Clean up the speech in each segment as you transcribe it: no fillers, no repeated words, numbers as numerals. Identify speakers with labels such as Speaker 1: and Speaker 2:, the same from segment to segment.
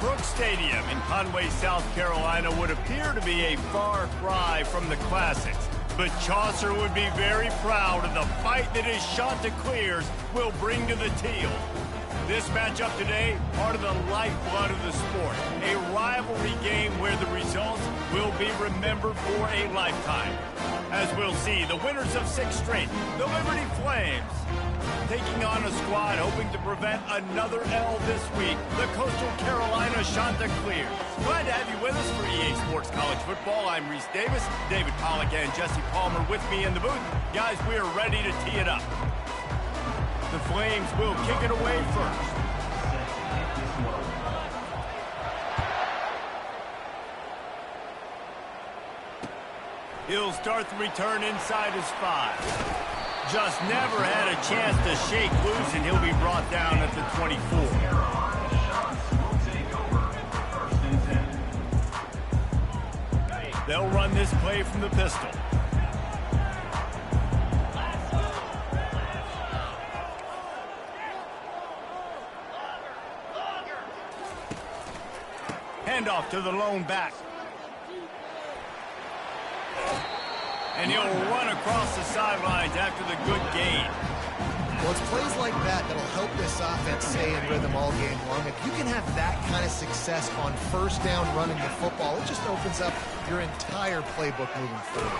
Speaker 1: Brooks Stadium in Conway, South Carolina would appear to be a far cry from the classics, but Chaucer would be very proud of the fight that his Chanticleers will bring to the teal. This matchup today, part of the lifeblood of the sport, a rivalry game where the results will be remembered for a lifetime. As we'll see, the winners of 6 straight, the Liberty Flames, taking on a squad hoping to prevent another L this week, the Coastal Carolina Chanticleers. Glad to have you with us for EA Sports College Football. I'm Reese Davis, David Pollack and Jesse Palmer with me in the booth. Guys, we are ready to tee it up. The Flames will kick it away first. He'll start the return inside his 5. Just never had a chance to shake loose, and he'll be brought down at the 24. They'll run this play from the pistol. Handoff to the lone back. And he'll run across the sidelines after the good gain.
Speaker 2: Well, it's plays like that that'll help this offense stay in rhythm all game long. If you can have that kind of success on first down running the football, it just opens up your entire playbook moving forward.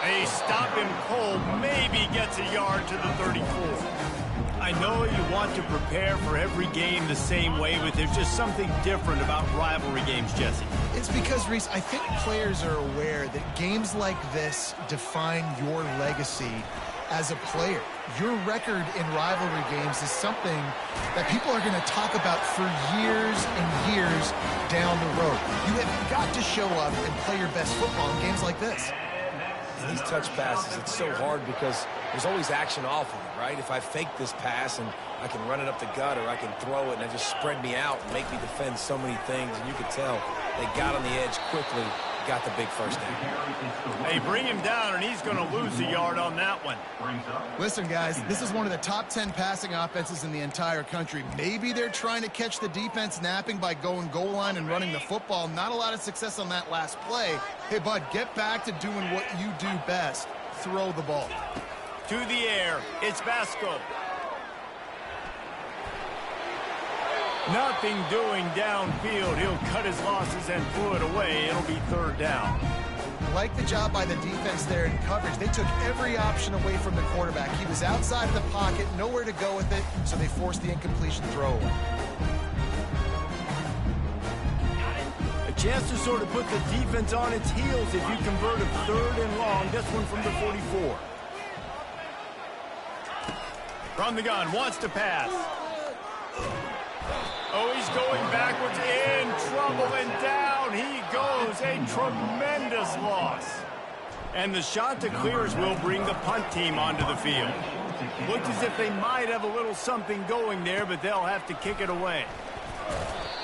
Speaker 1: A stop him cold, maybe gets a yard to the 34. I know you want to prepare for every game the same way, but there's just something different about rivalry games, Jesse.
Speaker 2: It's because, Reese, I think players are aware that games like this define your legacy as a player. Your record in rivalry games is something that people are going to talk about for years and years down the road. You have got to show up and play your best football in games like this.
Speaker 3: These touch passes, it's so hard because there's always action off of it, right? If I fake this pass and I can run it up the gut, or I can throw it and it just spread me out and make me defend so many things, and you could tell they got on the edge quickly, got the big first down.
Speaker 1: They bring him down, and he's going to lose a yard on that one.
Speaker 2: Listen, guys, this is one of the top 10 passing offenses in the entire country. Maybe they're trying to catch the defense napping by going goal line and running the football. Not a lot of success on that last play. Hey, bud, get back to doing what you do best. Throw the ball.
Speaker 1: To the air, it's Vasco. Nothing doing downfield. He'll cut his losses and pull it away. It'll be 3rd down.
Speaker 2: Like the job by the defense there in coverage. They took every option away from the quarterback. He was outside of the pocket, nowhere to go with it, so they forced the incompletion throw away.
Speaker 1: A chance to sort of put the defense on its heels if you convert a 3rd and long. This one from the 44. From the gun, wants to pass. Oh, he's going backwards, in trouble, and down he goes. A tremendous loss. And the Chanticleers will bring the punt team onto the field. Looks as if they might have a little something going there, but they'll have to kick it away.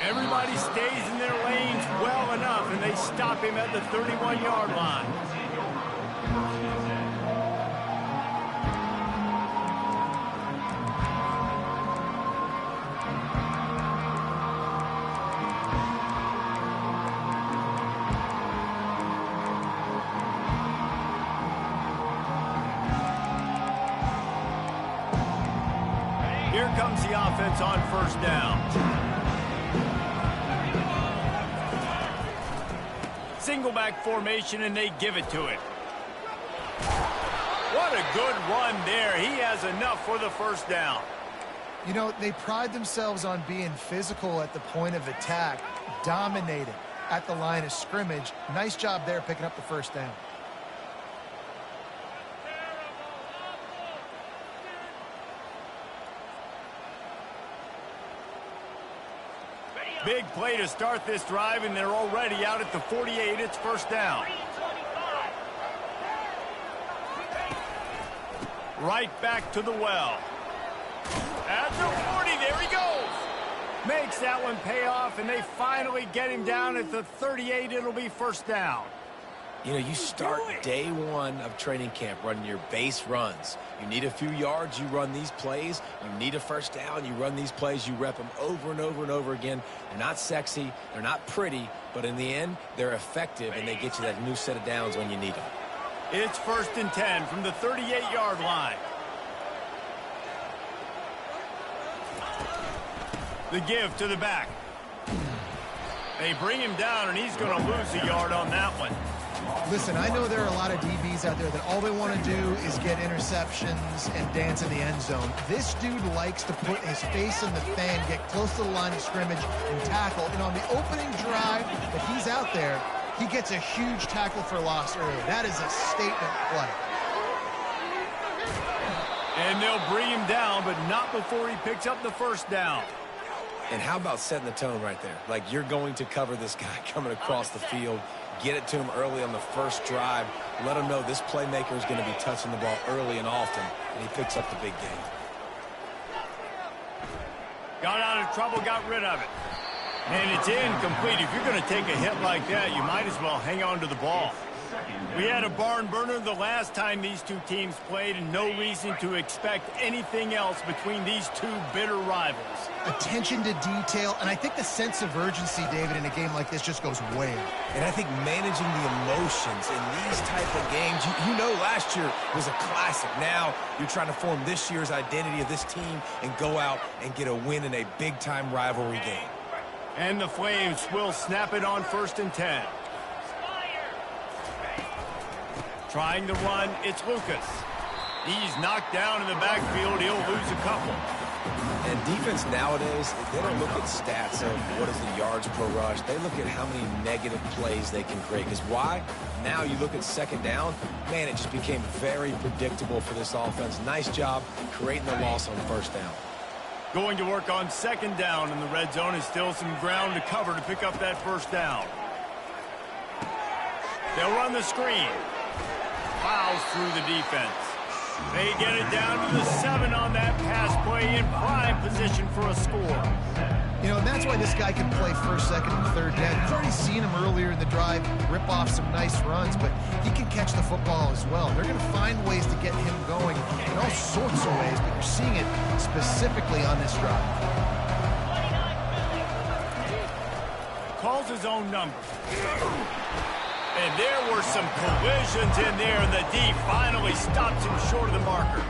Speaker 1: Everybody stays in their lanes well enough, and they stop him at the 31-yard line. Here comes the offense on 1st down. Single back formation, and they give it to him. What a good run there. He has enough for the 1st down.
Speaker 2: You know, they pride themselves on being physical at the point of attack, dominated at the line of scrimmage. Nice job there picking up the 1st down.
Speaker 1: Big play to start this drive, and they're already out at the 48. It's 1st down. Right back to the well. At the 40, there he goes. Makes that one pay off, and they finally get him down at the 38. It'll be 1st down.
Speaker 3: You know, you start day one of training camp running your base runs. You need a few yards, you run these plays. You need a first down, you run these plays. You rep them over and over and over again. They're not sexy, they're not pretty, but in the end, they're effective, and they get you that new set of downs when you need them.
Speaker 1: It's 1st and 10 from the 38-yard line. The give to the back. They bring him down, and he's going to lose a yard on that one.
Speaker 2: Listen, I know there are a lot of DBs out there that all they want to do is get interceptions and dance in the end zone. This dude likes to put his face in the fan, get close to the line of scrimmage, and tackle. And on the opening drive that he's out there, he gets a huge tackle for loss early. That is a statement play.
Speaker 1: And they'll bring him down, but not before he picks up the first down.
Speaker 3: And how about setting the tone right there? Like, you're going to cover this guy coming across the field. Get it to him early on the first drive. Let him know this playmaker is going to be touching the ball early and often, and he picks up the big game.
Speaker 1: Got out of trouble, got rid of it. And it's incomplete. If you're going to take a hit like that, you might as well hang on to the ball. We had a barn burner the last time these two teams played, and no reason to expect anything else between these two bitter rivals.
Speaker 2: Attention to detail, and I think the sense of urgency, David, in a game like this just goes way up.
Speaker 3: And I think managing the emotions in these type of games, you know last year was a classic. Now you're trying to form this year's identity of this team and go out and get a win in a big-time rivalry game.
Speaker 1: And the Flames will snap it on 1st and 10. Trying to run, it's Lucas. He's knocked down in the backfield. He'll lose a couple.
Speaker 3: And defense nowadays, they don't look at stats of what is the yards per rush. They look at how many negative plays they can create. Because why? Now you look at 2nd down, man, it just became very predictable for this offense. Nice job creating the loss on 1st down.
Speaker 1: Going to work on 2nd down in the red zone, and still some ground to cover to pick up that 1st down. They'll run the screen. Fouls through the defense. They get it down to the 7 on that pass play, in prime position for a score.
Speaker 2: You know, and that's why this guy can play 1st, 2nd, and 3rd down. You've already seen him earlier in the drive rip off some nice runs, but he can catch the football as well. They're going to find ways to get him going in all sorts of ways, but you're seeing it specifically on this drive.
Speaker 1: Calls his own number. And there were some collisions in there, and the D finally stops him short of the marker.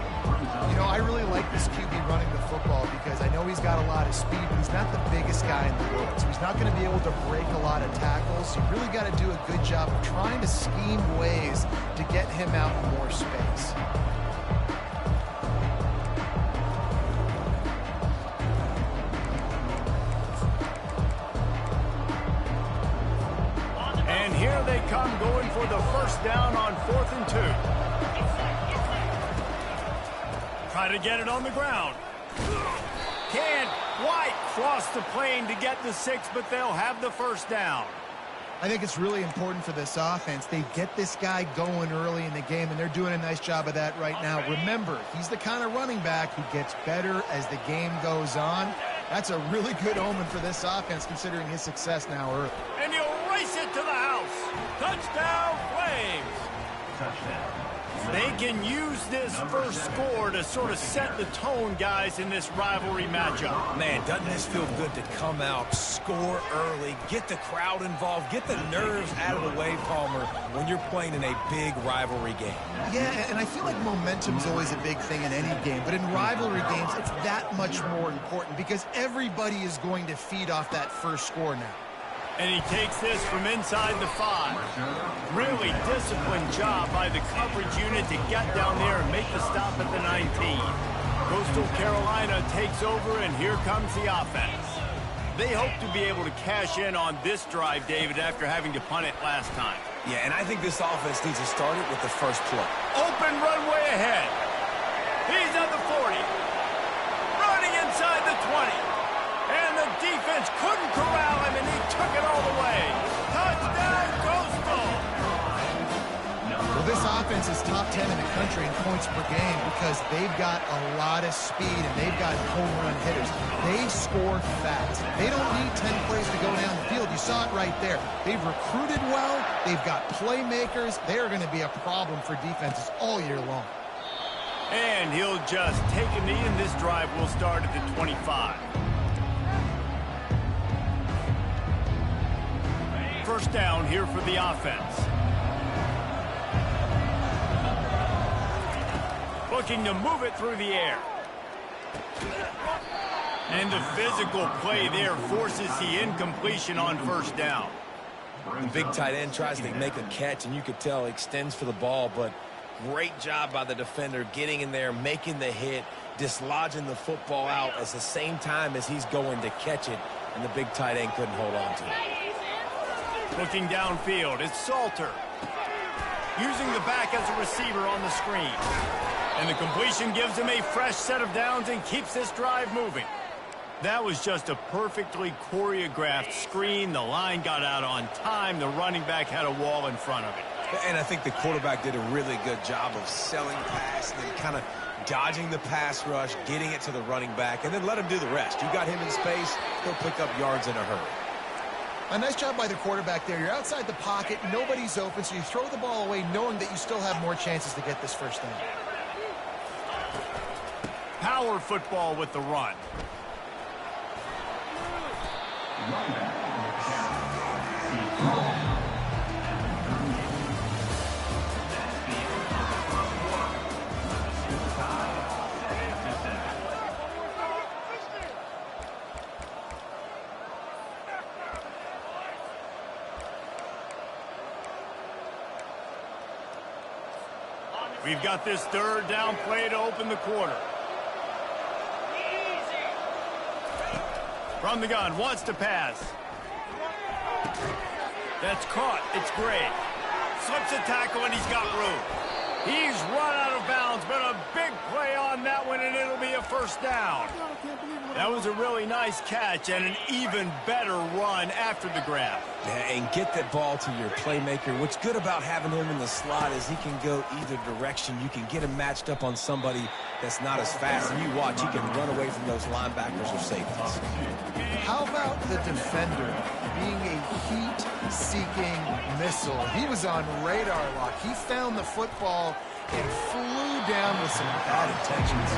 Speaker 2: You know, I really like this QB running the football because I know he's got a lot of speed, but he's not the biggest guy in the world. So he's not going to be able to break a lot of tackles. So you really got to do a good job of trying to scheme ways to get him out in more space.
Speaker 1: And here they come, going for the 1st down on 4th and 2. Try to get it on the ground. Can't quite cross the plane to get the 6, but they'll have the 1st down.
Speaker 2: I think it's really important for this offense. They get this guy going early in the game, and they're doing a nice job of that right now. Remember, he's the kind of running back who gets better as the game goes on. That's a really good omen for this offense, considering his success now early.
Speaker 1: And he'll race it to the house. Touchdown, Flames. Touchdown. They can use this first score to sort of set the tone, guys, in this rivalry matchup.
Speaker 3: Man, doesn't this feel good to come out, score early, get the crowd involved, get the nerves out of the way, Palmer, when you're playing in a big rivalry game.
Speaker 2: Yeah, and I feel like momentum's always a big thing in any game, but in rivalry games, it's that much more important because everybody is going to feed off that first score now.
Speaker 1: And he takes this from inside the 5. Really disciplined job by the coverage unit to get down there and make the stop at the 19. Coastal Carolina takes over, and here comes the offense. They hope to be able to cash in on this drive, David, after having to punt it last time.
Speaker 3: Yeah, and I think this offense needs to start it with the first play.
Speaker 1: Open runway ahead. He's at the 40. Running inside the 20. And the defense couldn't corral him, and he took it all the way. Touchdown, Coastal!
Speaker 2: Well, this offense defense is top 10 in the country in points per game because they've got a lot of speed and they've got home run hitters. They score fast. They don't need 10 plays to go down the field. You saw it right there. They've recruited well. They've got playmakers. They're going to be a problem for defenses all year long.
Speaker 1: And he'll just take a knee, and this drive will start at the 25. First down here for the offense. Looking to move it through the air. And the physical play there forces the incompletion on first down.
Speaker 3: The big tight end tries to make a catch, and you could tell he extends for the ball, but great job by the defender getting in there, making the hit, dislodging the football out at the same time as he's going to catch it, and the big tight end couldn't hold on to it.
Speaker 1: Looking downfield, it's Salter. Using the back as a receiver on the screen. And the completion gives him a fresh set of downs and keeps this drive moving. That was just a perfectly choreographed screen. The line got out on time. The running back had a wall in front of it.
Speaker 3: And I think the quarterback did a really good job of selling pass and then kind of dodging the pass rush, getting it to the running back, and then let him do the rest. You got him in space, he'll pick up yards in a hurry.
Speaker 2: A nice job by the quarterback there. You're outside the pocket, nobody's open, so you throw the ball away knowing that you still have more chances to get this first down.
Speaker 1: Power football with the run. We've got this third down play to open the quarter. From the gun, wants to pass. That's caught. It's Gray. Slips a tackle, and he's got room. He's run out of bounds, but a big play on that one, and it'll be a first down. That was a really nice catch and an even better run after the grab.
Speaker 3: Yeah, and get that ball to your playmaker. What's good about having him in the slot is he can go either direction. You can get him matched up on somebody that's not as fast, and you watch, he can run away from those linebackers or safeties.
Speaker 2: How about the defender being a heat-seeking missile? He was on radar lock. He found the football and flew down with some bad intentions.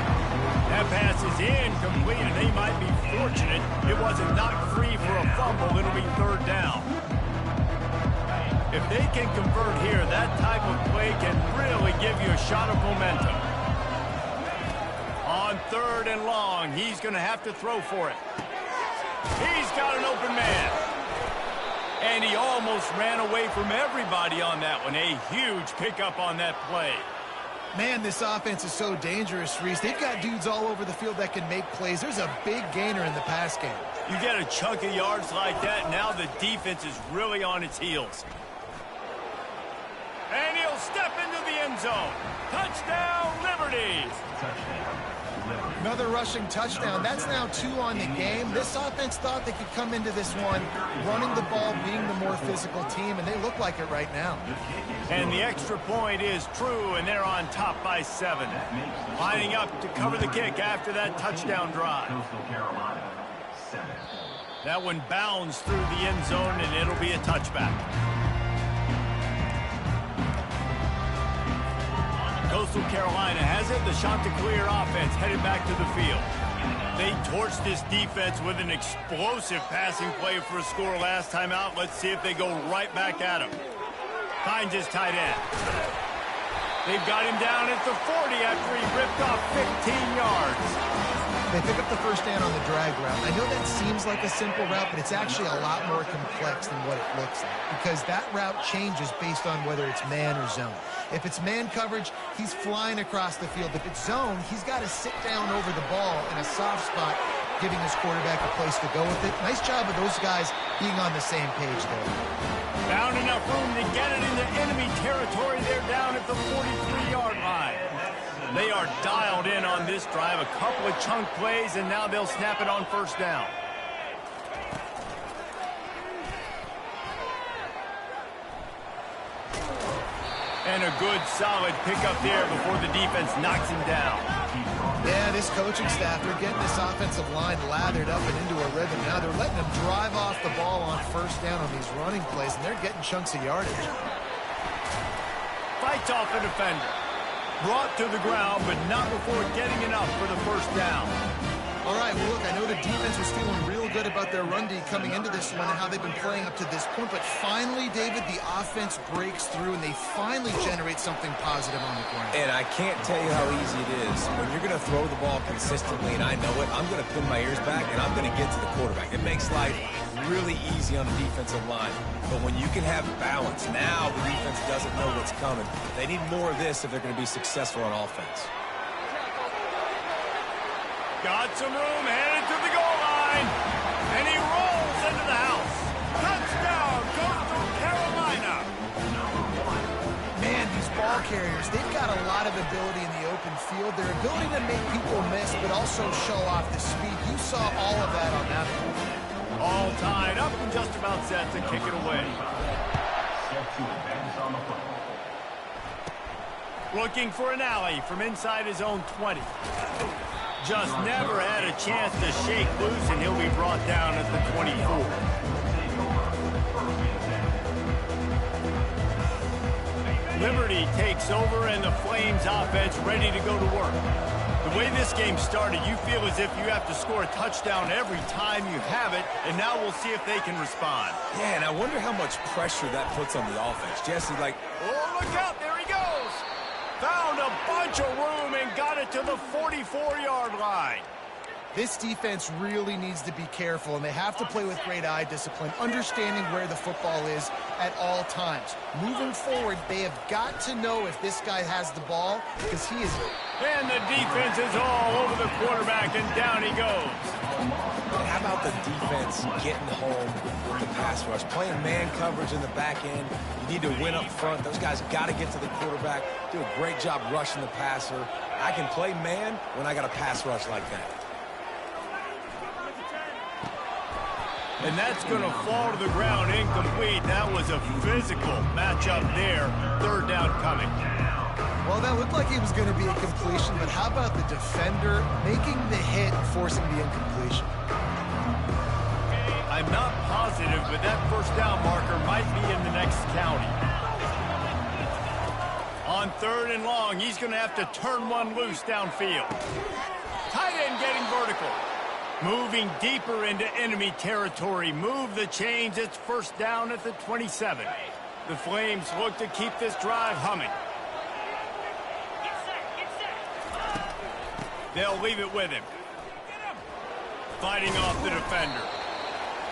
Speaker 1: That pass is incomplete, and they might be fortunate it wasn't knocked free for a fumble. It'll be third down. If they can convert here, that type of play can really give you a shot of momentum. On third and long, he's going to have to throw for it. He's got an open man. And he almost ran away from everybody on that one. A huge pickup on that play.
Speaker 2: Man, this offense is so dangerous, Reese. They've got dudes all over the field that can make plays. There's a big gainer in the pass game.
Speaker 1: You get a chunk of yards like that, now the defense is really on its heels. And he'll step into the end zone. Touchdown, Liberty!
Speaker 2: Another rushing touchdown. That's now 2 on the game. This offense thought they could come into this one running the ball, being the more physical team, and they look like it right now.
Speaker 1: And the extra point is true, and they're on top by 7. Lining up to cover the kick after that touchdown drive. That one bounds through the end zone, and it'll be a touchback. Coastal Carolina has it. The Chanticleer offense headed back to the field. They torched this defense with an explosive passing play for a score last time out. Let's see if they go right back at him. Finds his tight end. They've got him down at the 40 after he ripped off 15 yards.
Speaker 2: They pick up the first down on the drag route. I know that seems like a simple route, but it's actually a lot more complex than what it looks like because that route changes based on whether it's man or zone. If it's man coverage, he's flying across the field. If it's zone, he's got to sit down over the ball in a soft spot, giving his quarterback a place to go with it. Nice job of those guys being on the same page there.
Speaker 1: Found enough room to get it into enemy territory. They're down at the 43-yard line. They are dialed in on this drive. A couple of chunk plays, and now they'll snap it on first down. And a good, solid pickup there before the defense knocks him down.
Speaker 2: Yeah, this coaching staff, they're getting this offensive line lathered up and into a rhythm. Now they're letting them drive off the ball on first down on these running plays, and they're getting chunks of yardage.
Speaker 1: Fights off a defender. Brought to the ground, but not before getting enough for the first down.
Speaker 2: All right, well, look, I know the defense was feeling real good about their run D coming into this one and how they've been playing up to this point, but finally, David, the offense breaks through and they finally generate something positive on the ground.
Speaker 3: And I can't tell you how easy it is. When you're going to throw the ball consistently, and I know it, I'm going to pin my ears back and I'm going to get to the quarterback. It makes life really easy on the defensive line. But when you can have balance, now the defense doesn't know what's coming. They need more of this if they're going to be successful on offense.
Speaker 1: Got some room, headed to the goal line. And he rolls into the house. Touchdown, Coastal Carolina.
Speaker 2: Man, these ball carriers, they've got a lot of ability in the open field. Their ability to make people miss, but also show off the speed. You saw all of that on that one.
Speaker 1: All tied up and just about set to kick it away. Looking for an alley from inside his own 20. Just never had a chance to shake loose, and he'll be brought down at the 24. Liberty takes over, and the Flames offense ready to go to work. The way this game started, you feel as if you have to score a touchdown every time you have it, and now we'll see if they can respond.
Speaker 3: Yeah, and I wonder how much pressure that puts on the offense. Jesse, like,
Speaker 1: oh, look out, there he goes. Found a bunch of room and got it to the 44-yard line.
Speaker 2: This defense really needs to be careful, and they have to play with great eye discipline, understanding where the football is at all times. Moving forward, they have got to know if this guy has the ball, because he is...
Speaker 1: And the defense is all over the quarterback, and down he goes.
Speaker 3: How about the defense getting home with the pass rush? Playing man coverage in the back end. You need to win up front. Those guys got to get to the quarterback, do a great job rushing the passer. I can play man when I got a pass rush like that.
Speaker 1: And that's going to fall to the ground incomplete. That was a physical matchup there. Third down coming.
Speaker 2: Well, that looked like it was going to be a completion, but how about the defender making the hit and forcing the incompletion?
Speaker 1: I'm not positive, but that first down marker might be in the next county. On third and long, he's going to have to turn one loose downfield. Tight end getting vertical. Moving deeper into enemy territory. Move the chains. It's first down at the 27. The Flames look to keep this drive humming. They'll leave it with him. Fighting off the defender.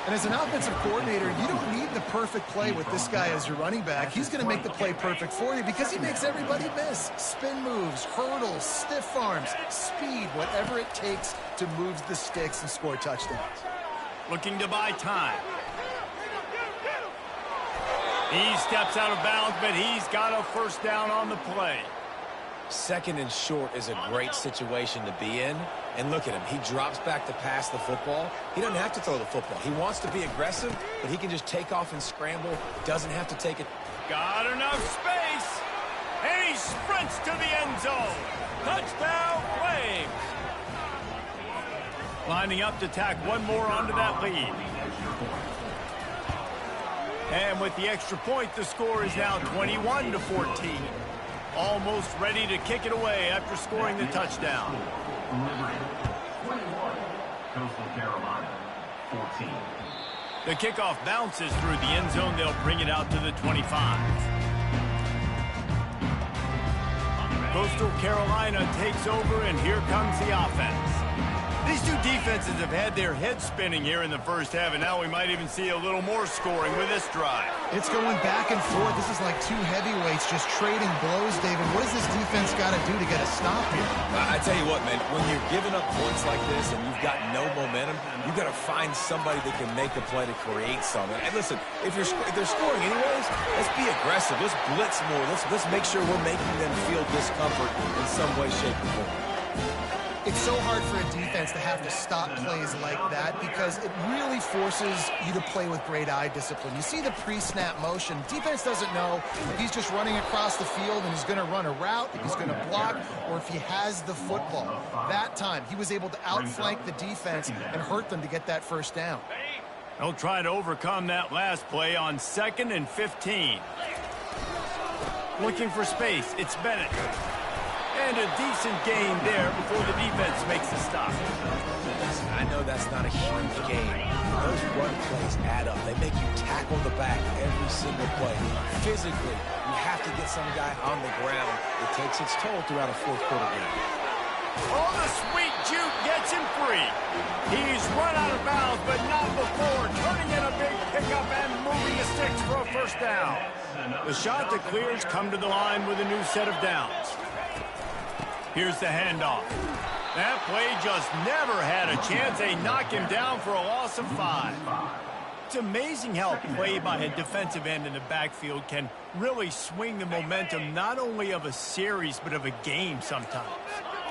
Speaker 2: And as an offensive coordinator, you don't need the perfect play with this guy as your running back. He's going to make the play perfect for you because he makes everybody miss. Spin moves, hurdles, stiff arms, speed, whatever it takes to move the sticks and score touchdowns.
Speaker 1: Looking to buy time. He steps out of bounds, but he's got a first down on the play.
Speaker 3: Second and short is a great situation to be in. And look at him. He drops back to pass the football. He doesn't have to throw the football. He wants to be aggressive, but he can just take off and scramble. Doesn't have to take it.
Speaker 1: Got enough space. And he sprints to the end zone. Touchdown, Flames. Lining up to tack one more onto that lead. And with the extra point, the score is now 21-14. Almost ready to kick it away after scoring the touchdown.
Speaker 4: 21, Coastal Carolina, 14.
Speaker 1: The kickoff bounces through the end zone. They'll bring it out to the 25. Coastal Carolina takes over, and here comes the offense. These two defenses have had their heads spinning here in the first half, and now we might even see a little more scoring with this drive.
Speaker 2: It's going back and forth. This is like two heavyweights just trading blows, David. What does this defense got to do to get a stop here?
Speaker 3: I tell you what, man, when you're giving up points like this and you've got no momentum, you've got to find somebody that can make a play to create something. And listen, if they're scoring anyways, let's be aggressive. Let's blitz more. Let's make sure we're making them feel discomfort in some way, shape, or form.
Speaker 2: It's so hard for a defense to have to stop plays like that because it really forces you to play with great eye discipline. You see the pre-snap motion. Defense doesn't know if he's just running across the field and he's going to run a route, if he's going to block, or if he has the football. That time, he was able to outflank the defense and hurt them to get that first down.
Speaker 1: They'll try to overcome that last play on 2nd and 15. Looking for space, it's Bennett. And a decent gain there before the defense makes the stop.
Speaker 3: I know that's not a huge gain. Those run plays add up. They make you tackle the back every single play. Physically, you have to get some guy on the ground. It takes its toll throughout a fourth quarter game.
Speaker 1: Oh, the sweet juke gets him free. He's run out of bounds, but not before turning in a big pickup and moving the sticks for a first down. The shot that clears come to the line with a new set of downs. Here's the handoff. That play just never had a chance. They knock him down for a loss of 5. It's amazing how a play by a defensive end in the backfield can really swing the momentum not only of a series but of a game sometimes.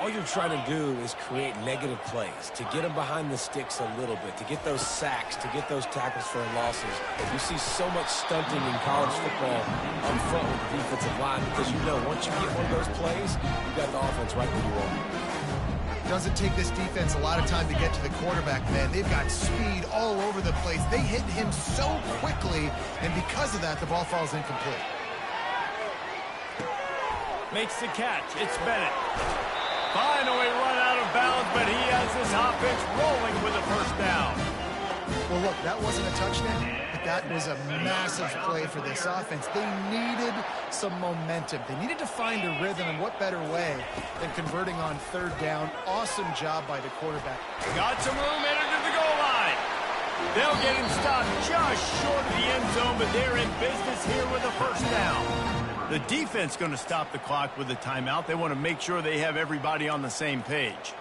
Speaker 3: All you're trying to do is create negative plays, to get them behind the sticks a little bit, to get those sacks, to get those tackles for losses. You see so much stunting in college football up front with the defensive line because you know once you get one of those plays, you got the offense right where you want it.
Speaker 2: Doesn't take this defense a lot of time to get to the quarterback, man. They've got speed all over the place. They hit him so quickly, and because of that, the ball falls incomplete.
Speaker 1: Makes the catch. It's Bennett. Finally run out of bounds, but he has this offense rolling with a first down.
Speaker 2: Well, look, that wasn't a touchdown, but that was a massive play for this offense. They needed some momentum. They needed to find a rhythm, and what better way than converting on 3rd down. Awesome job by the quarterback.
Speaker 1: Got some room, entered to the goal line. They'll get him stopped just short of the end zone, but they're in business here with a first down. The defense going to stop the clock with a timeout. They want to make sure they have everybody on the same page.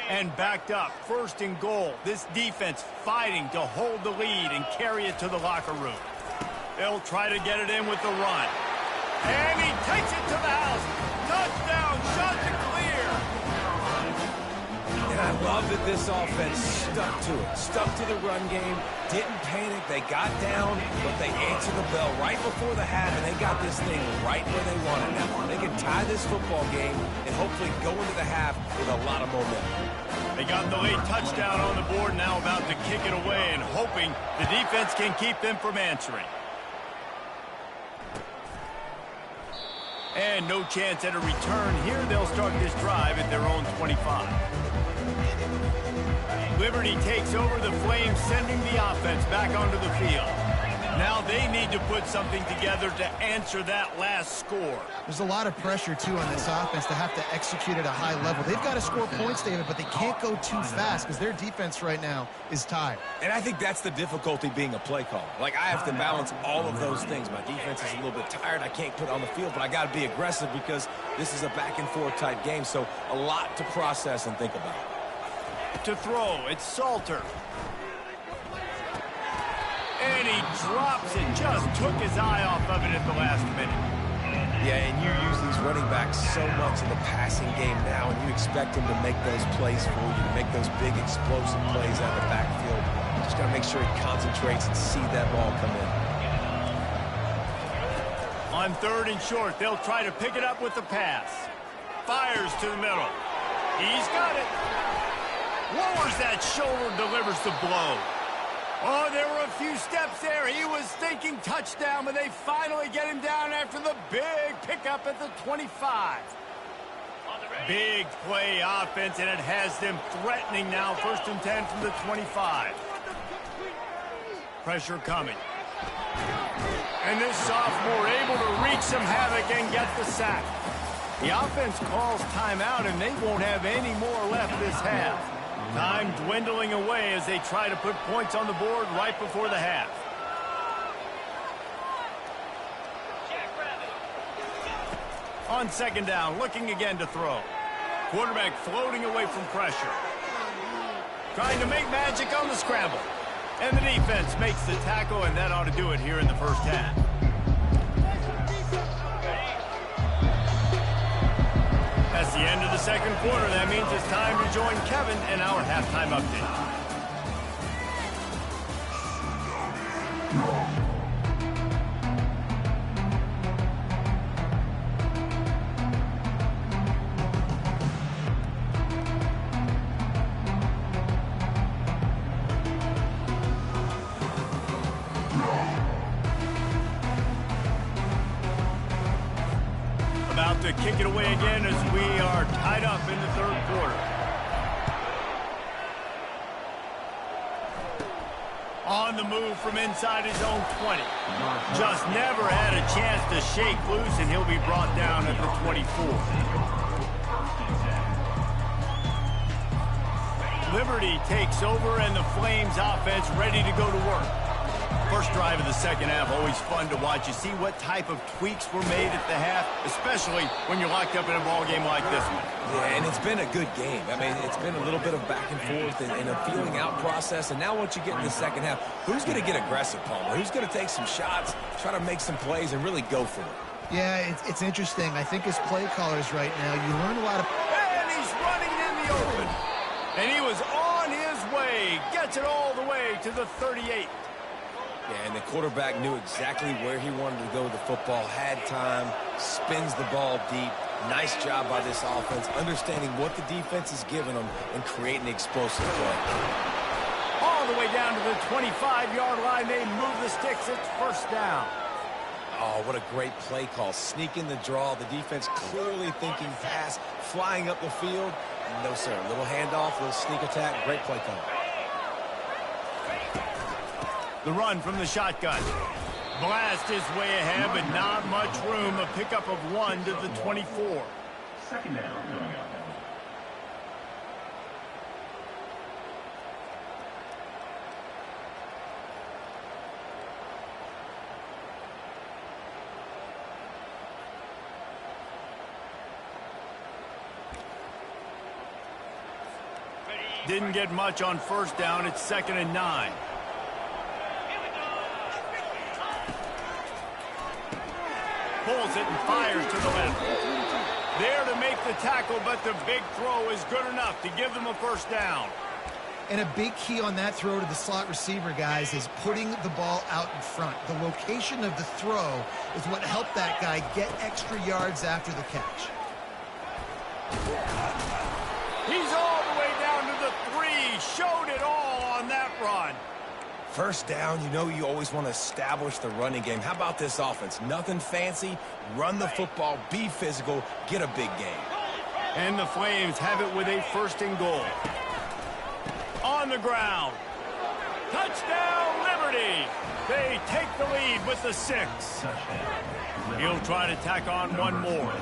Speaker 1: And backed up, 1st and goal. This defense fighting to hold the lead and carry it to the locker room. They'll try to get it in with the run. And he takes it to the house. Touchdown, shot to clear.
Speaker 3: And I love that this offense stuck to it, stuck to the run game, didn't panic, they got down, but they answered the bell right before the half, and they got this thing right where they want it now. They can tie this football game and hopefully go into the half with a lot of momentum.
Speaker 1: They got the late touchdown on the board, now about to kick it away and hoping the defense can keep them from answering. And no chance at a return here. They'll start this drive at their own 25. Liberty takes over the Flames, sending the offense back onto the field. Now they need to put something together to answer that last score.
Speaker 2: There's a lot of pressure, too, on this offense to have to execute at a high level. They've got to score points, David, but they can't go too fast because their defense right now is tired.
Speaker 3: And I think that's the difficulty being a play caller. Like, I have to balance all of those things. My defense is a little bit tired. I can't put it on the field, but I got to be aggressive because this is a back-and-forth type game, so a lot to process and think about.
Speaker 1: To throw, it's Salter. And he drops it, just took his eye off of it at the last minute.
Speaker 3: Yeah, and you use these running backs so much in the passing game now, and you expect them to make those plays for you, to make those big explosive plays out of the backfield. You just got to make sure he concentrates and see that ball come in.
Speaker 1: On 3rd and short, they'll try to pick it up with the pass. Fires to the middle. He's got it. Lowers that shoulder, delivers the blow. Oh, there were a few steps there. He was thinking touchdown, but they finally get him down after the big pickup at the 25. Big play offense, and it has them threatening now. 1st and 10 from the 25. Pressure coming. And this sophomore able to wreak some havoc and get the sack. The offense calls timeout, and they won't have any more left this half. Time dwindling away as they try to put points on the board right before the half. On 2nd down, looking again to throw. Quarterback floating away from pressure. Trying to make magic on the scramble. And the defense makes the tackle, and that ought to do it here in the first half. That's the end of the second quarter. That means it's time to join Kevin in our halftime update. About to kick it away again as we are tied up in the third quarter. On the move from inside his own 20. Just never had a chance to shake loose, and he'll be brought down at the 24. Liberty takes over, and the Flames offense ready to go to work. First drive of the second half, always fun to watch. You see what type of tweaks were made at the half, especially when you're locked up in a ball game like this one.
Speaker 3: Yeah, and it's been a good game. I mean, it's been a little bit of back and forth and a feeling out process. And now once you get in the second half, who's going to get aggressive, Palmer? Who's going to take some shots, try to make some plays, and really go for it?
Speaker 2: Yeah, it's interesting. I think as play callers right now, you learn a lot of...
Speaker 1: And he's running in the open. And he was on his way. Gets it all the way to the 38.
Speaker 3: Yeah, and the quarterback knew exactly where he wanted to go with the football, had time, spins the ball deep. Nice job by this offense, understanding what the defense is giving them and creating explosive play.
Speaker 1: All the way down to the 25-yard line. They move the sticks. It's first down.
Speaker 3: Oh, what a great play call. Sneak in the draw. The defense clearly thinking pass, flying up the field. No, sir. Little handoff, little sneak attack. Great play call.
Speaker 1: The run from the shotgun. Blast his way ahead, but not much room. A pickup of 1 to the 24.
Speaker 4: Second down coming up.
Speaker 1: Didn't get much on first down. It's 2nd and 9. Pulls it and fires to the left. There to make the tackle, but the big throw is good enough to give them a first down.
Speaker 2: And a big key on that throw to the slot receiver, guys, is putting the ball out in front. The location of the throw is what helped that guy get extra yards after the catch.
Speaker 1: He's all the way down to the 3. Showed it all on that run.
Speaker 3: First down, you know you always want to establish the running game. How about this offense? Nothing fancy. Run the football, be physical, get a big game.
Speaker 1: And the Flames have it with a 1st and goal. On the ground. Touchdown, Liberty. They take the lead with the 6. He'll try to tack on one more.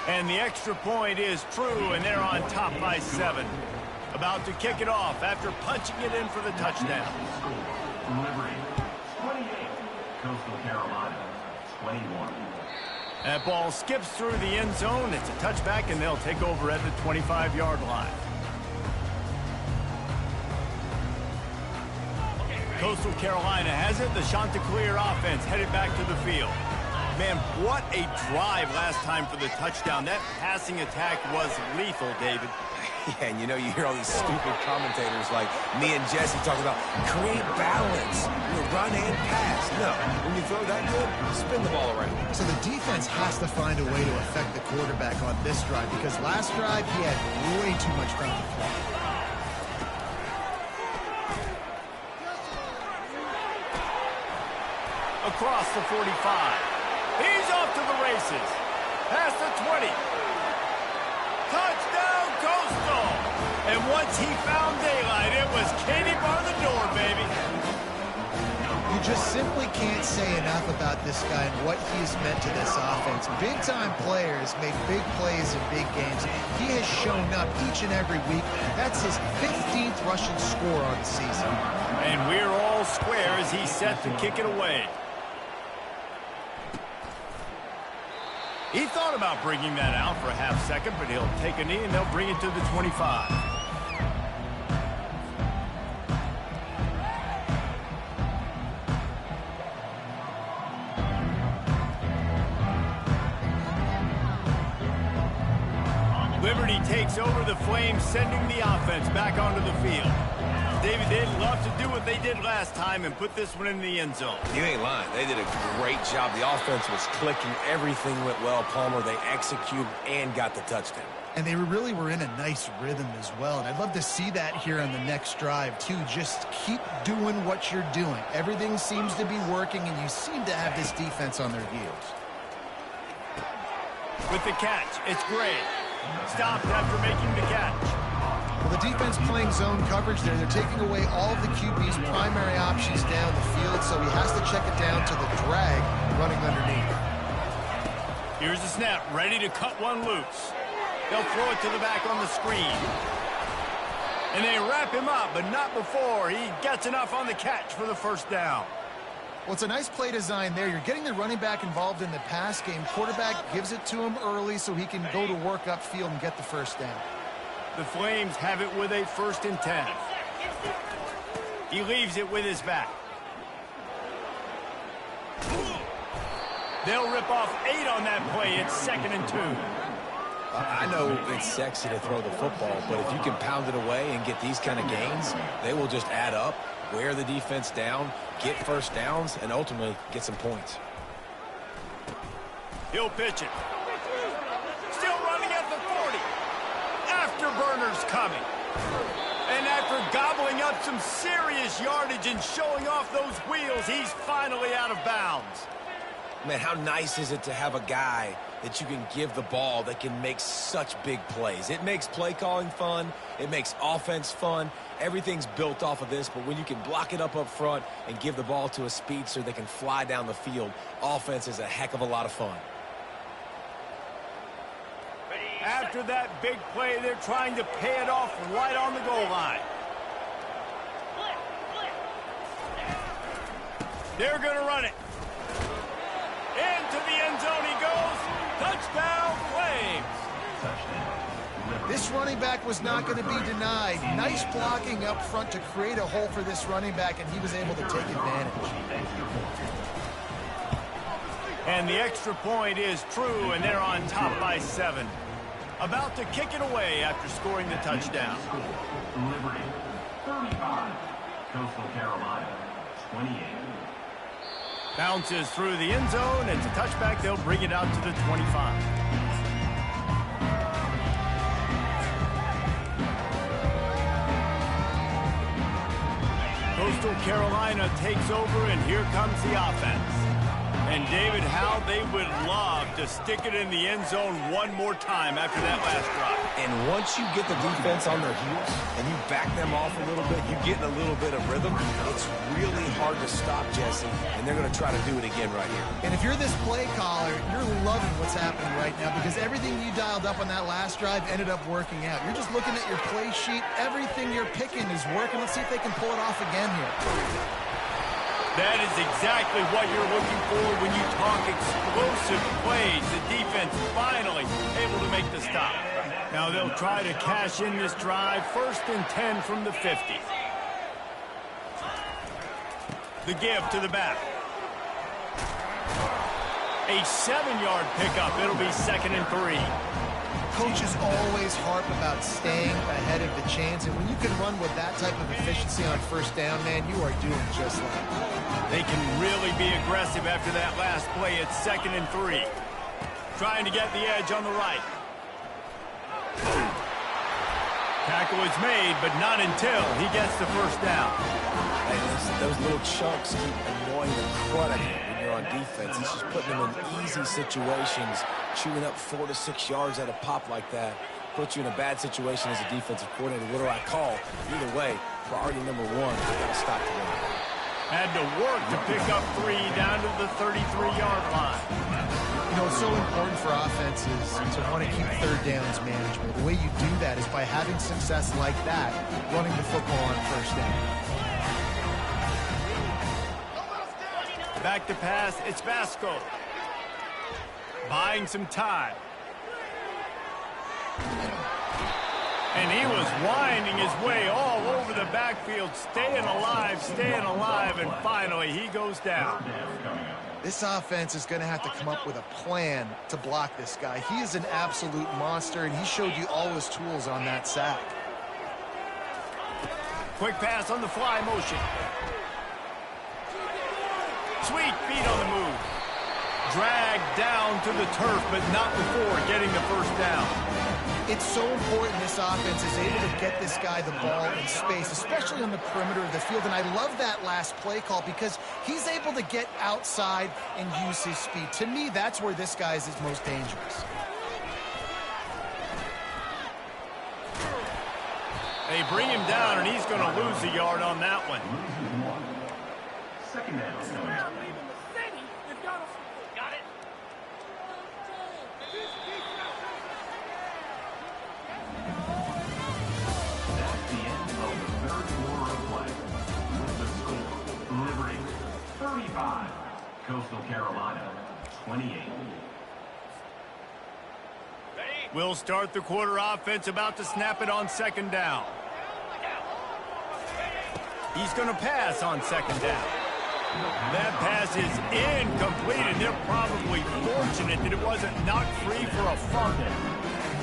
Speaker 1: And the extra point is true, and they're on top by 7. About to kick it off after punching it in for the touchdown.
Speaker 4: Liberty, 28. Coastal Carolina, 21.
Speaker 1: That ball skips through the end zone. It's a touchback, and they'll take over at the 25-yard line. Coastal Carolina has it. The Chanticleer offense headed back to the field. Man, what a drive last time for the touchdown. That passing attack was lethal, David.
Speaker 3: Yeah, and you know, you hear all these stupid commentators like me and Jesse talking about create balance, run and pass. No, when you throw that good, spin the ball around.
Speaker 2: So the defense has to find a way to affect the quarterback on this drive, because last drive he had way too much time to throw.
Speaker 1: Across the 45. He's off to the races. Past the 20. Touchdown, Coastal. And once he found daylight, it was Katie bar the door, baby.
Speaker 2: You just simply can't say enough about this guy and what he's meant to this offense. Big-time players make big plays in big games. He has shown up each and every week. That's his 15th rushing score on the season.
Speaker 1: And we're all square as he's set to kick it away. He thought about bringing that out for a half second, but he'll take a knee and they'll bring it to the 25. takes over, the Flames sending the offense back onto the field. David, they'd love to do what they did last time and put this one in the end zone.
Speaker 3: You ain't lying. They did a great job. The offense was clicking. Everything went well, Palmer. They executed and got the touchdown.
Speaker 2: And they really were in a nice rhythm as well. And I'd love to see that here on the next drive, too. Just keep doing what you're doing. Everything seems to be working, and you seem to have this defense on their heels.
Speaker 1: With the catch, it's Gray. Stopped after making the catch.
Speaker 2: Well, the defense playing zone coverage there. They're taking away all of the QB's primary options down the field, so he has to check it down to the drag running underneath.
Speaker 1: Here's the snap, ready to cut one loose. They'll throw it to the back on the screen. And they wrap him up, but not before he gets enough on the catch for the first down.
Speaker 2: Well, it's a nice play design there. You're getting the running back involved in the pass game. Quarterback gives it to him early so he can go to work upfield and get the first down.
Speaker 1: The Flames have it with a 1st and 10. He leaves it with his back. They'll rip off 8 on that play. It's 2nd and 2.
Speaker 3: I know it's sexy to throw the football, but if you can pound it away and get these kind of gains, they will just add up, wear the defense down, get first downs, and ultimately get some points.
Speaker 1: He'll pitch it. Still running at the 40. Afterburners coming. And after gobbling up some serious yardage and showing off those wheels, he's finally out of bounds.
Speaker 3: Man, how nice is it to have a guy that you can give the ball that can make such big plays? It makes play calling fun. It makes offense fun. Everything's built off of this, but when you can block it up front and give the ball to a speedster that can fly down the field, offense is a heck of a lot of fun.
Speaker 1: After that big play, they're trying to pay it off right on the goal line. They're going to run it. Into the end zone he goes. Touchdown, Flames.
Speaker 2: This running back was not going to be denied. Nice blocking up front to create a hole for this running back, and he was able to take advantage.
Speaker 1: And the extra point is true, and they're on top by 7. About to kick it away after scoring the touchdown.
Speaker 4: Liberty, 35. Coastal Carolina, 28.
Speaker 1: Bounces through the end zone. It's a touchback. They'll bring it out to the 25. Coastal Carolina takes over, and here comes the offense. And David, how they would love to stick it in the end zone one more time after that last drive.
Speaker 3: And once you get the defense on their heels and you back them off a little bit, you get in a little bit of rhythm, it's really hard to stop, Jesse, and they're going to try to do it again right here.
Speaker 2: And if you're this play caller, you're loving what's happening right now because everything you dialed up on that last drive ended up working out. You're just looking at your play sheet. Everything you're picking is working. Let's see if they can pull it off again here.
Speaker 1: That is exactly what you're looking for when you talk explosive plays. The defense finally able to make the stop. Now they'll try to cash in this drive. 1st and 10 from the 50. The give to the back. A 7-yard pickup. It'll be 2nd and 3.
Speaker 2: Coaches always harp about staying ahead of the chance, and when you can run with that type of efficiency on 1st down, man, you are doing just that.
Speaker 1: They can really be aggressive after that last play. It's 2nd and 3. Trying to get the edge on the right. Tackle is made, but not until he gets the 1st down.
Speaker 3: Hey, those little chunks keep annoying the crud out of you when you're on defense. It's just putting them in easy situations, chewing up 4 to 6 yards at a pop like that. Puts you in a bad situation as a defensive coordinator. What do I call? Either way, priority number 1, I got to stop the run.
Speaker 1: Had to work to pick up 3 down to the 33-yard line.
Speaker 2: You know, it's so important for offenses to want to keep 3rd downs manageable. The way you do that is by having success like that, running the football on 1st down.
Speaker 1: Back to pass, it's Vasco. Buying some time. And he was winding his way all over the backfield, staying alive, and finally he goes down.
Speaker 2: This offense is going to have to come up with a plan to block this guy. He is an absolute monster, and he showed you all his tools on that sack.
Speaker 1: Quick pass on the fly motion. Sweet feet on the move. Dragged down to the turf, but not before getting the first down.
Speaker 2: It's so important this offense is able to get this guy the ball in space, especially on the perimeter of the field. And I love that last play call because he's able to get outside and use his speed. To me, that's where this guy is his most dangerous.
Speaker 1: They bring him down, and he's going to lose a yard on that one.
Speaker 4: Second down. That's the end of the third quarter of play. With the score, Liberty 35, Coastal Carolina 28.
Speaker 1: We'll start the quarter. Offense about to snap it on second down. He's going to pass on second down. That pass is incomplete, and they're probably fortunate that it wasn't knocked free for a fumble.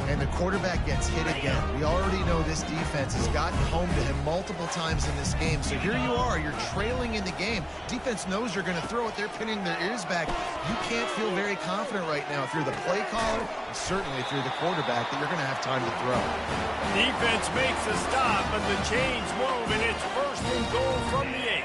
Speaker 2: And the quarterback gets hit again. We already know this defense has gotten home to him multiple times in this game. So here you are, you're trailing in the game. Defense knows you're going to throw it. They're pinning their ears back. You can't feel very confident right now if you're the play caller, and certainly if you're the quarterback, that you're going to have time to throw.
Speaker 1: Defense makes a stop, but the chains move, and it's first and goal from the 8.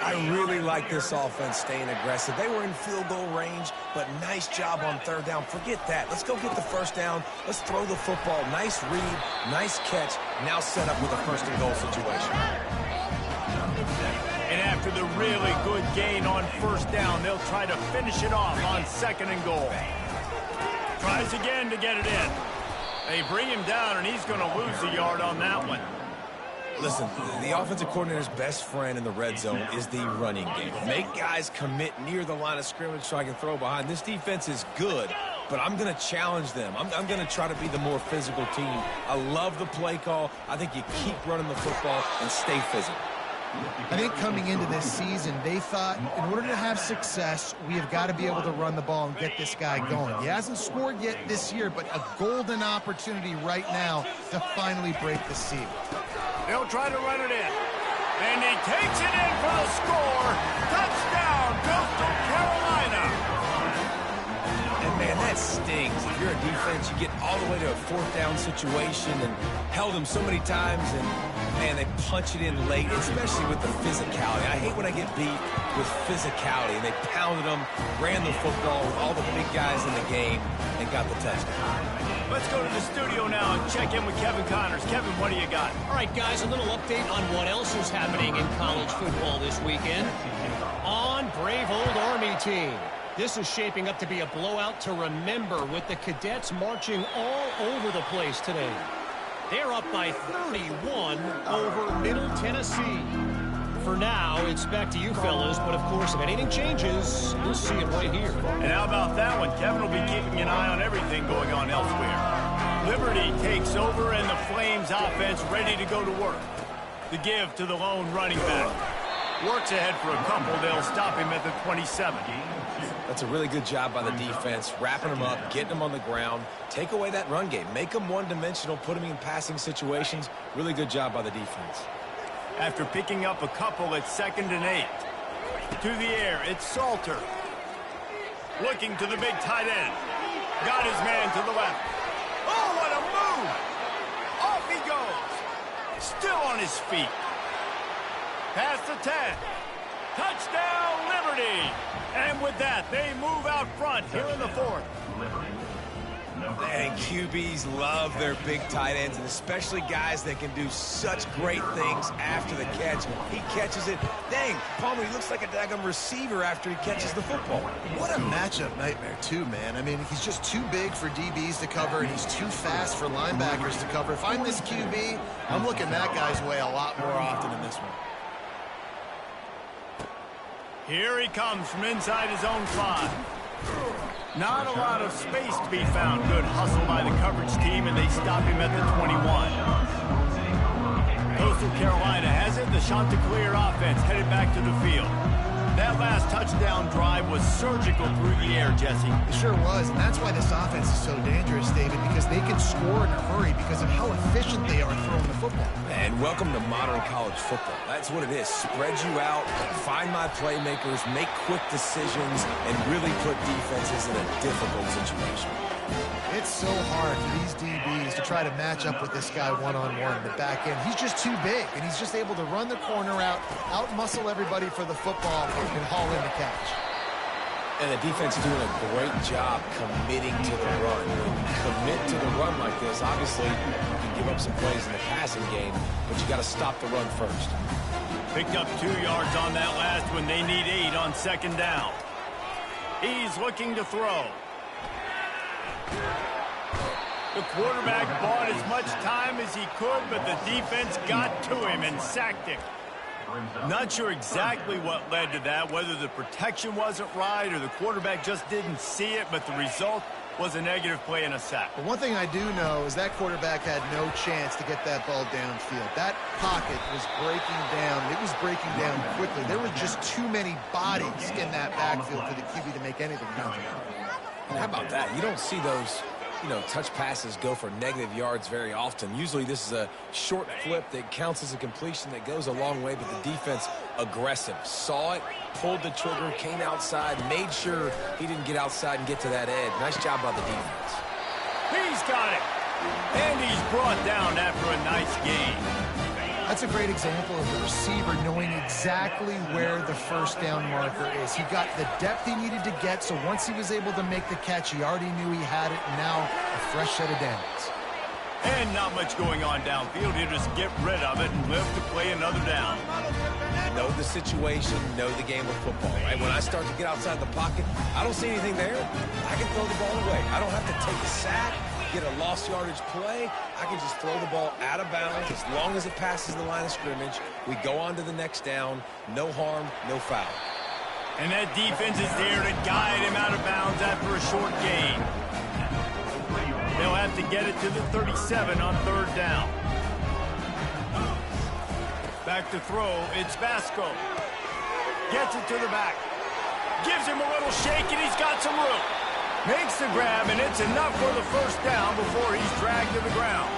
Speaker 3: I really like this offense staying aggressive. They were in field goal range, but nice job on third down. Forget that. Let's go get the first down. Let's throw the football. Nice read, nice catch. Now set up with a first and goal situation.
Speaker 1: And after the really good gain on first down, they'll try to finish it off on second and goal. Tries again to get it in. They bring him down, and he's going to lose a yard on that one.
Speaker 3: Listen, the offensive coordinator's best friend in the red zone is the running game. Make guys commit near the line of scrimmage so I can throw behind. This defense is good, but I'm going to challenge them. I'm going to try to be the more physical team. I love the play call. I think you keep running the football and stay physical.
Speaker 2: I think coming into this season, they thought in order to have success, we have got to be able to run the ball and get this guy going. He hasn't scored yet this year, but a golden opportunity right now to finally break the seal.
Speaker 1: They'll try to run it in. And he takes it in for the score. Touchdown, Coastal Carolina.
Speaker 3: And, man, that stings. If you're a defense, you get all the way to a fourth down situation and held them so many times, and, man, they punch it in late, especially with the physicality. I hate when I get beat with physicality. And they pounded them, ran the football with all the big guys in the game, and got the touchdown.
Speaker 1: Let's go to the studio now and check in with Kevin Connors. Kevin, what do you got?
Speaker 5: All right, guys, a little update on what else is happening in college football this weekend. On Brave Old Army team. This is shaping up to be a blowout to remember with the cadets marching all over the place today. They're up by 31 over Middle Tennessee. For now, it's back to you fellas, but of course, if anything changes, you'll see it right here.
Speaker 1: And how about that one? Kevin will be keeping an eye on everything going on elsewhere. Liberty takes over, and the Flames offense ready to go to work. The give to the lone running back. Works ahead for a couple. They'll stop him at the 27.
Speaker 3: That's a really good job by the defense, wrapping them up, getting them on the ground. Take away that run game. Make them one-dimensional, put them in passing situations. Really good job by the defense.
Speaker 1: After picking up a couple at 2nd and 8. To the air, it's Salter. Looking to the big tight end. Got his man to the left. Oh, what a move! Off he goes. Still on his feet. Past the 10. Touchdown, Liberty! And with that, they move out front here in the 4th.
Speaker 3: And QBs love their big tight ends, and especially guys that can do such great things after the catch. He catches it. Dang, Palmer, he looks like a daggum receiver after he catches the football.
Speaker 2: What a matchup nightmare, too, man. I mean, he's just too big for DBs to cover, and he's too fast for linebackers to cover. If I'm this QB, I'm looking that guy's way a lot more often in this one.
Speaker 1: Here he comes from inside his own 5. Not a lot of space to be found. Good hustle by the coverage team, and they stop him at the 21. Coastal Carolina has it. The Chanticleer offense headed back to the field. That last touchdown drive was surgical through the air, Jesse.
Speaker 2: It sure was, and that's why this offense is so dangerous, David, because they can score in a hurry because of how efficient they are throwing the football.
Speaker 3: And welcome to modern college football. That's what it is. Spread you out, find my playmakers, make quick decisions, and really put defenses in a difficult situation.
Speaker 2: It's so hard for these DBs to try to match up with this guy one-on-one in the back end. He's just too big, and he's just able to run the corner out-muscle everybody for the football, and haul in the catch.
Speaker 3: And the defense is doing a great job committing to the run. Commit to the run like this. Obviously, you can give up some plays in the passing game, but you got to stop the run first.
Speaker 1: Picked up 2 yards on that last one. They need 8 on second down. He's looking to throw. The quarterback bought as much time as he could, but the defense got to him and sacked him. Not sure exactly what led to that, whether the protection wasn't right or the quarterback just didn't see it, but the result was a negative play and a sack.
Speaker 2: But one thing I do know is that quarterback had no chance to get that ball downfield. That pocket was breaking down. It was breaking down quickly. There were just too many bodies in that backfield for the QB to make anything happen.
Speaker 3: How about that? You don't see those, touch passes go for negative yards very often. Usually this is a short flip that counts as a completion that goes a long way, but the defense aggressive. Saw it, pulled the trigger, came outside, made sure he didn't get outside and get to that edge. Nice job by the defense.
Speaker 1: He's got it. And he's brought down after a nice gain.
Speaker 2: That's a great example of the receiver knowing exactly where the first down marker is. He got the depth he needed to get, so once he was able to make the catch, he already knew he had it, and now a fresh set of downs.
Speaker 1: And not much going on downfield. He'll just get rid of it and live to play another down.
Speaker 3: Know the situation, know the game of football, right? When I start to get outside the pocket, I don't see anything there. I can throw the ball away. I don't have to take a sack, get a lost yardage play. I can just throw the ball out of bounds as long as it passes the line of scrimmage. We go on to the next down. No harm, no foul.
Speaker 1: And that defense is there to guide him out of bounds after a short gain. They'll have to get it to the 37 on third down. Back to throw, it's Vasco. Gets it to the back. Gives him a little shake, and he's got some room. Makes the grab, and it's enough for the first down before he's dragged to the ground.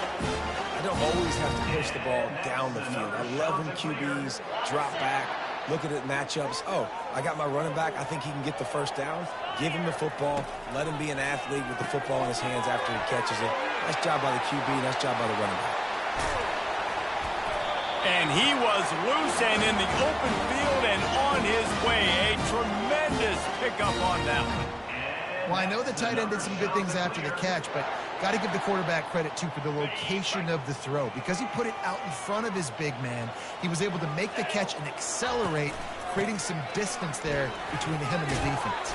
Speaker 3: I don't always have to push the ball down the field. I love when QBs drop back, look at it matchups. Oh, I got my running back. I think he can get the first down. Give him the football. Let him be an athlete with the football in his hands after he catches it. Nice job by the QB. Nice job by the running back.
Speaker 1: And he was loose and in the open field and on his way. A tremendous pickup on that one.
Speaker 2: Well, I know the tight end did some good things after the catch, but got to give the quarterback credit, too, for the location of the throw. Because he put it out in front of his big man, he was able to make the catch and accelerate, creating some distance there between him and the defense.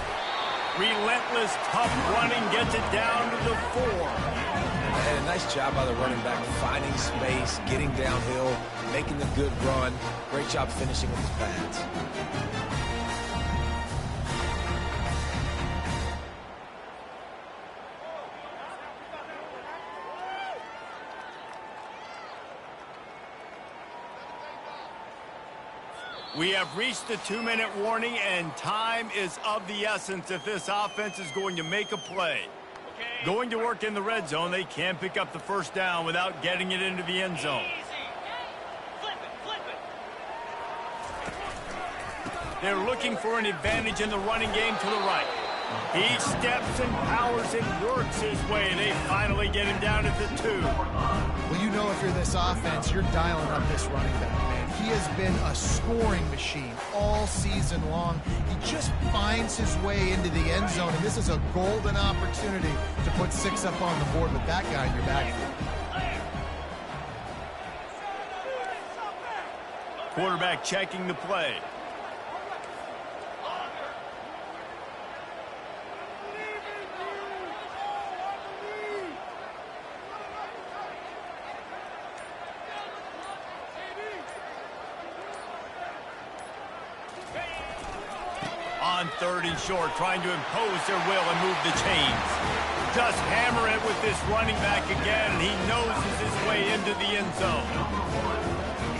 Speaker 1: Relentless, tough running gets it down to the 4.
Speaker 3: And a nice job by the running back, finding space, getting downhill, making the good run. Great job finishing with his pads.
Speaker 1: We have reached the 2-minute warning, and time is of the essence if this offense is going to make a play. Going to work in the red zone, they can't pick up the first down without getting it into the end zone. They're looking for an advantage in the running game to the right. He steps and powers and works his way. They finally get him down at the 2.
Speaker 2: Well, you know if you're this offense, you're dialing up this running back, man. He has been a scoring machine all season long. He just finds his way into the end zone, and this is a golden opportunity to put 6 up on the board with that guy in your backfield.
Speaker 1: Quarterback checking the play. On 3rd and short, trying to impose their will and move the chains. Just hammer it with this running back again, and he noses his way into the end zone.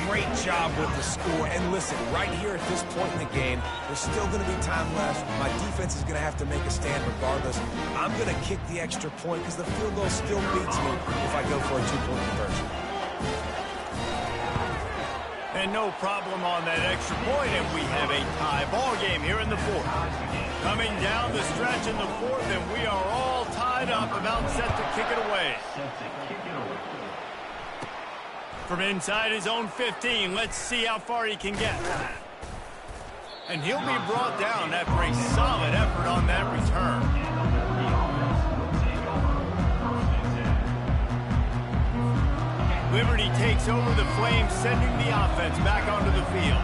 Speaker 3: great job with the score. And listen, right here at this point in the game, there's still going to be time left. My defense is going to have to make a stand regardless. I'm going to kick the extra point because the field goal still beats me if I go for a two-point conversion.
Speaker 1: And no problem on that extra point, and we have a tie ball game here in the fourth. Coming down the stretch in the fourth, and we are all tied up, about set to kick it away. From inside his own 15, let's see how far he can get. And he'll be brought down after a solid effort on that return. Liberty takes over the Flames, sending the offense back onto the field.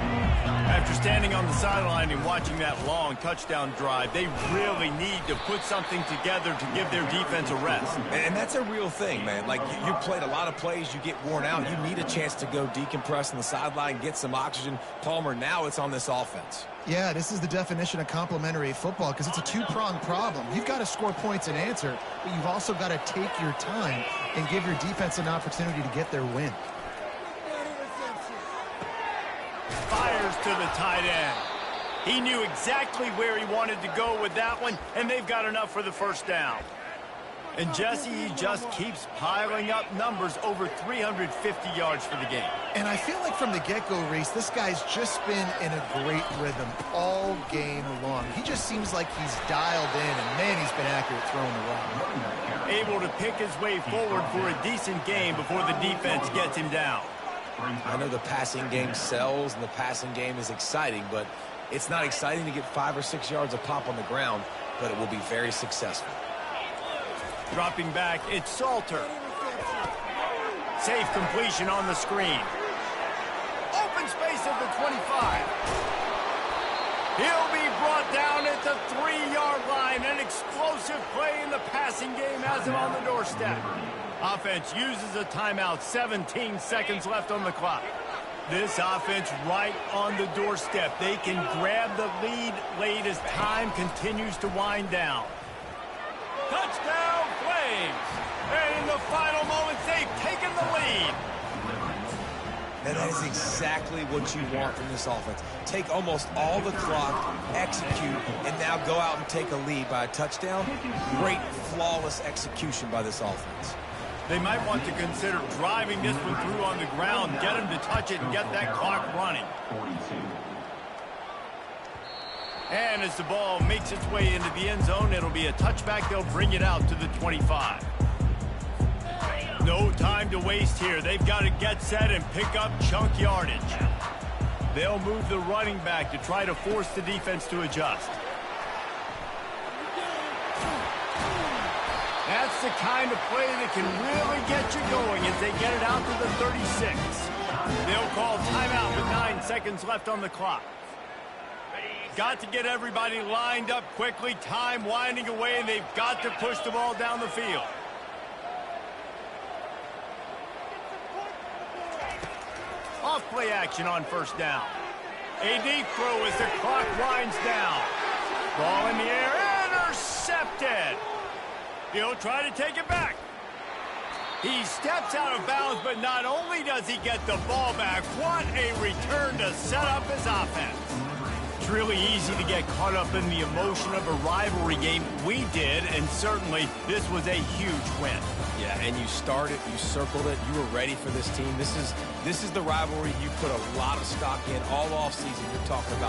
Speaker 1: After standing on the sideline and watching that long touchdown drive, they really need to put something together to give their defense a rest.
Speaker 3: And that's a real thing, man. Like, you played a lot of plays, you get worn out, you need a chance to go decompress on the sideline, get some oxygen. Palmer, now it's on this offense.
Speaker 2: Yeah, this is the definition of complementary football because it's a two-pronged problem. You've got to score points and answer, but you've also got to take your time and give your defense an opportunity to get their win.
Speaker 1: Fires to the tight end. He knew exactly where he wanted to go with that one, and they've got enough for the first down. And Jesse, he just keeps piling up numbers, over 350 yards for the game.
Speaker 2: And I feel like from the get-go, Reese, this guy's just been in a great rhythm all game long. He just seems like he's dialed in, and man, he's been accurate throwing the rock.
Speaker 1: Able to pick his way forward for a decent game before the defense gets him down.
Speaker 3: I know the passing game sells and the passing game is exciting, but it's not exciting to get 5 or 6 yards a pop on the ground, but it will be very successful.
Speaker 1: Dropping back, it's Salter. Safe completion on the screen. Open space at the 25. He'll be brought down at the 3-yard line. An explosive play in the passing game has him on the doorstep. Offense uses a timeout, 17 seconds left on the clock. This offense right on the doorstep. They can grab the lead late as time continues to wind down. Touchdown, Flames! And in the final moments, they've taken the lead.
Speaker 3: And that is exactly what you want from this offense. Take almost all the clock, execute, and now go out and take a lead by a touchdown. Great, flawless execution by this offense.
Speaker 1: They might want to consider driving this one through on the ground, get him to touch it and get that clock running. And as the ball makes its way into the end zone, it'll be a touchback. They'll bring it out to the 25. No time to waste here. They've got to get set and pick up chunk yardage. They'll move the running back to try to force the defense to adjust. That's the kind of play that can really get you going as they get it out to the 36. They'll call timeout with 9 seconds left on the clock. Got to get everybody lined up quickly. Time winding away, and they've got to push the ball down the field. Off play action on first down. A deep throw as the clock winds down. Ball in the air, intercepted. He'll try to take it back. He steps out of bounds, but not only does he get the ball back, what a return to set up his offense. It's really easy to get caught up in the emotion of a rivalry game. We did, and certainly this was a huge win.
Speaker 3: Yeah, and you started, you circled it, you were ready for this team. This is the rivalry you put a lot of stock in all offseason. You're talking about